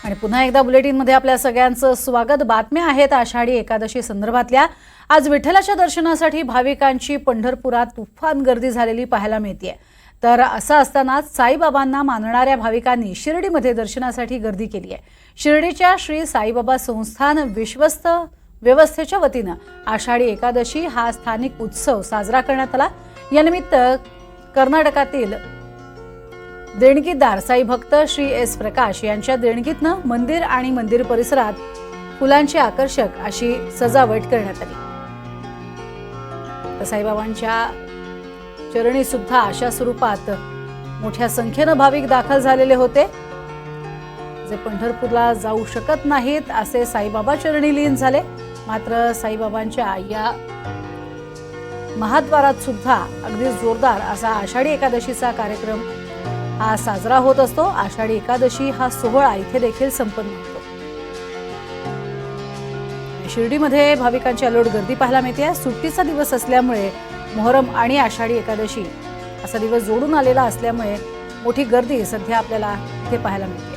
आणि पुन्हा एकदा बुलेटिनमध्ये आपल्या सगळ्यांचं स्वागत। बातम्या आहेत आषाढी एकादशी संदर्भातल्या। आज विठ्ठलाच्या दर्शनासाठी भाविकांची पंढरपुरात तुफान गर्दी झालेली पाहायला मिळते। तर असं असतानाच साईबाबांना मानणाऱ्या भाविकांनी शिर्डीमध्ये दर्शनासाठी गर्दी केली आहे। शिर्डीच्या श्री साईबाबा संस्थान विश्वस्त व्यवस्थेच्या वतीने आषाढी एकादशी हा स्थानिक उत्सव साजरा करण्यात आला। यानिमित्त कर्नाटकातील देणगीदार साई भक्त श्री एस प्रकाश यांच्या देणगीतनं मंदिर आणि मंदिर परिसरात फुलांची आकर्षक अशी सजावट करण्यात आली। तर साईबाबांच्या चरणी सुद्धा अशा स्वरूपात मोठ्या संख्येने भाविक दाखल झालेले होते। जे पंढरपूरला जाऊ शकत नाहीत असे साईबाबा चरणी लीन झाले। मात्र साईबाबांच्या या महाद्वारात सुद्धा अगदी जोरदार असा आषाढी एकादशीचा कार्यक्रम हा साजरा होत असतो। आषाढी एकादशी हा सोहळा इथे देखील संपन्न होतो। शिर्डीमध्ये भाविकांची अलोट गर्दी पाहायला मिळते। सुट्टीचा दिवस असल्यामुळे मोहरम आणि आषाढी एकादशी असा दिवस जोडून आलेला असल्यामुळे मोठी गर्दी सध्या आपल्याला इथे पाहायला मिळते।